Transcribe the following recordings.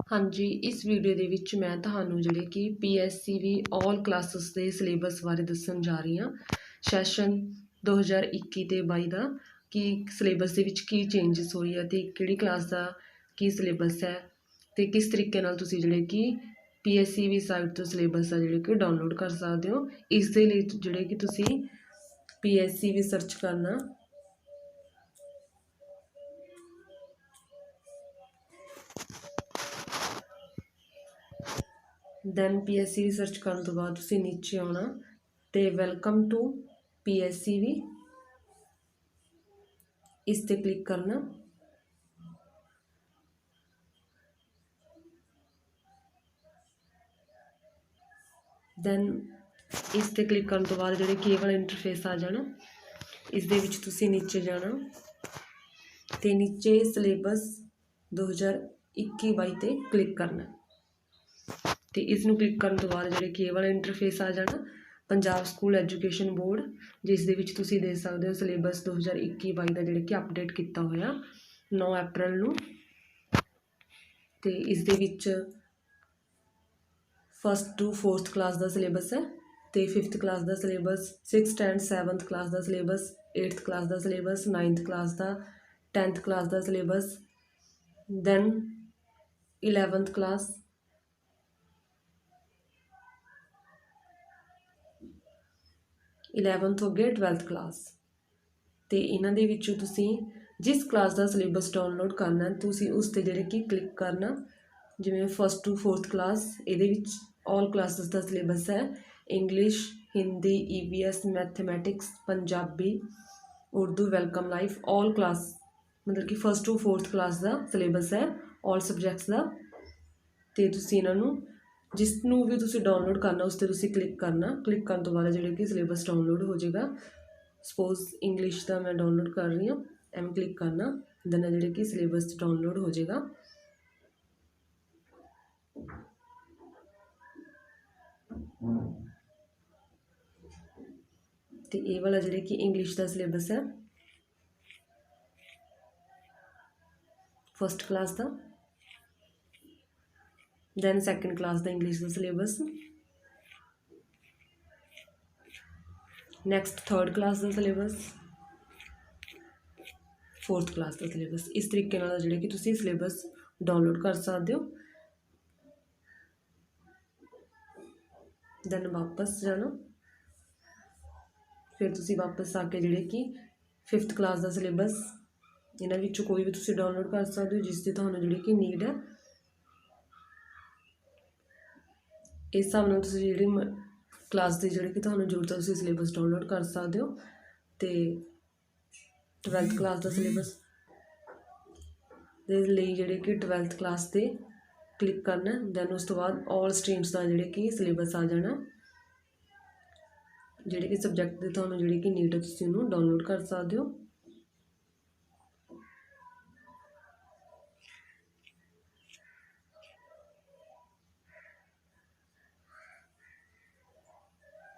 हाँ जी, इस वीडियो ਦੇ ਵਿੱਚ मैं ਤੁਹਾਨੂੰ ਜਿਹੜੇ ਕਿ PSCB ਆਲ ਕਲਾਸਿਸ ਦੇ ਸਿਲੇਬਸ ਬਾਰੇ ਦੱਸਣ ਜਾ ਰਹੀ ਹਾਂ। ਸੈਸ਼ਨ 2021 ਤੇ 22 ਦਾ ਕਿ ਸਿਲੇਬਸ ਦੇ ਵਿੱਚ ਕੀ ਚੇਂਜਸ ਹੋਈ ਹੈ ਤੇ ਕਿਹੜੀ ਕਲਾਸ ਦਾ ਕੀ ਸਿਲੇਬਸ ਹੈ ਤੇ ਕਿਸ ਤਰੀਕੇ ਨਾਲ ਤੁਸੀਂ ਜਿਹੜੇ ਕਿ PSCB ਸਾਈਟ ਤੋਂ ਸਿਲੇਬਸ ਆ ਜਿਹੜੇ ਕਿ ਡਾਊਨਲੋਡ ਕਰ ਸਕਦੇ ਹੋ। ਇਸ ਦੇ ਲਈ ਜਿਹੜੇ ਕਿ ਤੁਸੀਂ PSCB ਸਰਚ ਕਰਨਾ। ਦੈਨ PSCB ਸਰਚ ਕਰਨ ਤੋਂ ਬਾਅਦ ਤੁਸੀਂ ਨੀਚੇ ਆਉਣਾ ਤੇ ਵੈਲਕਮ ਟੂ PSCB इस पर क्लिक करना। दैन इस पर क्लिक करने तो बाद जो कि वाला इंटरफेस आ जाना। इस दे विच तुसी नीचे जाना तो नीचे सिलेबस 2021-22 ते क्लिक करना तो इसनूं क्लिक करने तो बाद जो कि वाला इंटरफेस आ जाना। पंजाब स्कूल एजुकेशन बोर्ड जिस दे विच तुसी देख सकते हो सिलेबस 2021-22 का जो कि अपडेट किया होया 9 अप्रैल नूं। ते इस दे विच फस्ट टू 4th क्लास का सिलेबस है तो 5th क्लास का syllabus 6th and 7th class का सिलेबस 8th क्लास का सिलेबस 9th क्लास का 10th क्लास का syllabus then 11th class 11th हो गया 12th क्लास। तो इन्हां दे विचों तुसीं जिस क्लास का सिलेबस डाउनलोड करना तुसीं उस ते जिहड़े कि क्लिक करना। जिवें फस्ट टू 4th क्लास इहदे विच ऑल क्लासिस का सिलेबस है English Hindi EVS mathematics Punjabi Urdu welcome life all class मतलब कि फस्ट टू 4th क्लास का सिलेबस है ऑल सबजैक्ट्स का। तो तुसीं इन्हां नूं जिसनूं भी तुसीं डाउनलोड करना उस पर तुसीं क्लिक करना। क्लिक करने तो बाद जो कि सिलेबस डाउनलोड हो जाएगा। सपोज इंग्लिश का मैं डाउनलोड कर रही हूँ एम क्लिक करना दैन जो कि सिलेबस डाउनलोड हो जाएगा। तो ये वाला जो कि इंग्लिश का सिलेबस है फस्ट क्लास का दैन सैकेंड क्लास का इंग्लिश का सिलेबस नैक्सट 3rd क्लास का सिलेबस 4th क्लास का सिलेबस। इस तरीके नाल जिहड़े कि तुसीं सिलेबस डाउनलोड कर सकते हो। दैन वापस जाना फिर तुसीं वापस आके जिहड़े कि 5th क्लास का सिलेबस इन्हां विचों कोई भी तुसीं डाउनलोड कर सकते हो जिसकी तुहानूं जिहड़ी कि नीड है। इस हिसाब नाल तुसीं जिहड़ी क्लास की जिहड़ी कि तुहानूं जरूरत है तुसीं सिलेबस डाउनलोड कर सकते हो। तो 12th क्लास का सिलेबस दे लई जिहड़े कि 12th क्लास ते क्लिक करना दैन उस तो बाद ऑल स्ट्रीम्स का जिहड़े कि सिलेबस आ जाना। जिहड़े कि सबजैक्ट की तुहानूं जिहड़ी कि नीड है तुसीं उहनूं डाउनलोड कर सकते हो।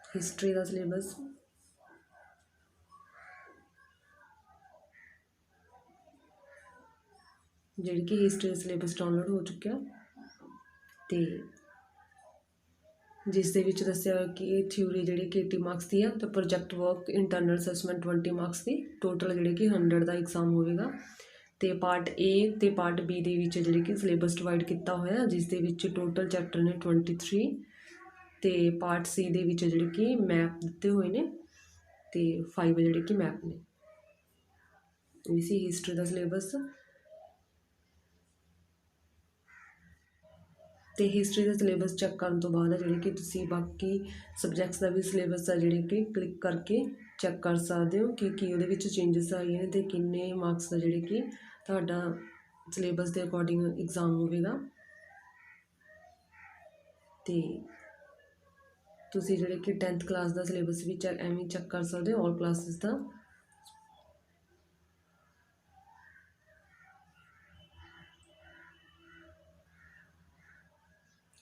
हिस्टरी का सिलेबस जिहड़ी कि हिस्टरी का सिलेबस डाउनलोड हो चुका तो जिस दे विच दस्सिया कि थ्योरी जिहड़ी कि 80 मार्क्स की है तो project work internal assessment 20 marks की टोटल जिहड़ी कि 100 का एग्जाम होएगा। तो पार्ट ए तो पार्ट बी दे विच जिहड़ी कि सिलेबस डिवाइड किया होया जिस दे विच टोटल चैप्टर ने 23 तो पार्ट सी दे विच जिहड़े कि मैप दिते हुए ने तो 5 जिहड़े कि मैप ने। इसी हिस्टरी का सिलेबस तो हिस्टरी का सिलेबस चैक करने तो बाद जिहड़े कि तुसीं बाकी सबजैक्ट्स का भी सिलेबस है जिहड़े कि क्लिक करके चैक कर सकते हो कि उहदे विच चेंजिस आए हैं तो किन्ने मार्क्स का जिहड़े कि तुहाडा सिलेबस के अकॉर्डिंग एग्जाम होवेगा। तो तुसीं जिहड़े कि 10th क्लास का सिलेबस भी एवें चैक कर सकते हो ऑल क्लासिस का।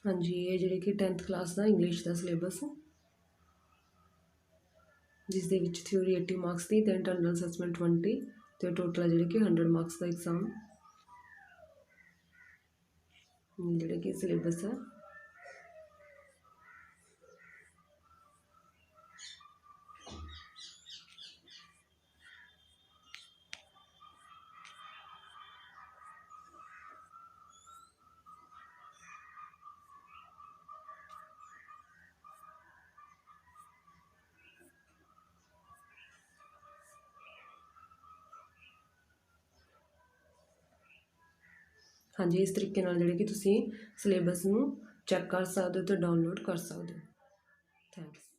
हाँ जी ये जिहड़े कि 10th क्लास का इंग्लिश का सिलेबस जिस दे विच थ्योरी 80 मार्क्स की तो इंटरनल असैसमेंट 20 तो टोटल है जिहड़े कि 100 मार्क्स का एग्जाम। ਜਿਹੜਾ ਕਿ ਸਿਲੇਬਸ ਹੈ। ਹਾਂਜੀ, ਇਸ ਤਰੀਕੇ ਨਾਲ ਜਿਹੜੇ ਕਿ ਤੁਸੀਂ ਸਿਲੇਬਸ ਨੂੰ ਚੈੱਕ ਕਰ ਸਕਦੇ ਹੋ ਤੇ ਡਾਊਨਲੋਡ ਕਰ ਸਕਦੇ ਹੋ। ਥੈਂਕਸ।